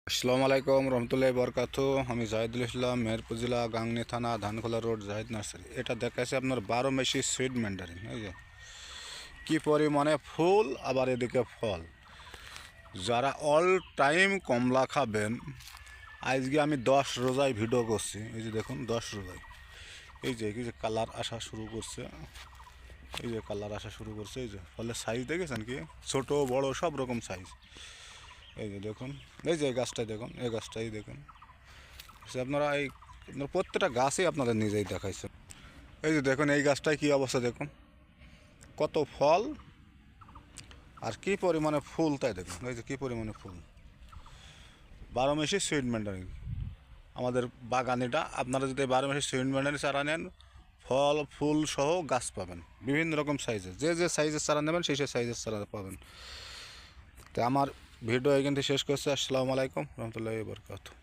আসসালামু আলাইকুম রহমতুল্লাহি বরকাতু। আমি জাহিদুল ইসলাম, মেহেরপুর জেলা, গাংনী থানা, ধানখোলা রোড, জাহিদ নার্সারি। এটা দেখাচ্ছে আপনার 12 মাসি সুইট ম্যান্ডারিন। এই যে কী পরিমাণে ফুল, আবার এদিকে ফল। যারা অল টাইম কমলা খাবেন, আজকে আমি 10 রোজায় ভিডিও করছি। এই যে দেখুন 10 রোজায় এই যে কালার আসা শুরু করছে। এই যে কালার আসা শুরু করছে। এই যে ফলের সাইজ দেখেছেন কি, ছোট বড় সব রকম সাইজ। এই যে দেখুন, এই যে গাছটাই দেখুন, এই গাছটাই দেখুন। আপনারা আপনার প্রত্যেকটা গাছই আপনাদের নিজেই দেখাইছে। এই যে দেখুন, এই গাছটায় কী অবস্থা দেখুন, কত ফল আর কী পরিমাণে ফুল, তাই দেখুন। এই যে কী পরিমাণে ফুল, 12 মাসি সুইট ম্যান্ডারিন। আমাদের বাগানিটা আপনারা যদি 12 মাসি সুইট ম্যান্ডারিন চারা নেন, ফল ফুল সহ গাছ পাবেন বিভিন্ন রকম সাইজের। যে সাইজের চারা নেবেন সেই সাইজের চারা পাবেন। তো আমার ভিডিও এখান থেকে শেষ করছে। আসসালামু আলাইকুম রহমতুল্লাহি বরকাতুহু।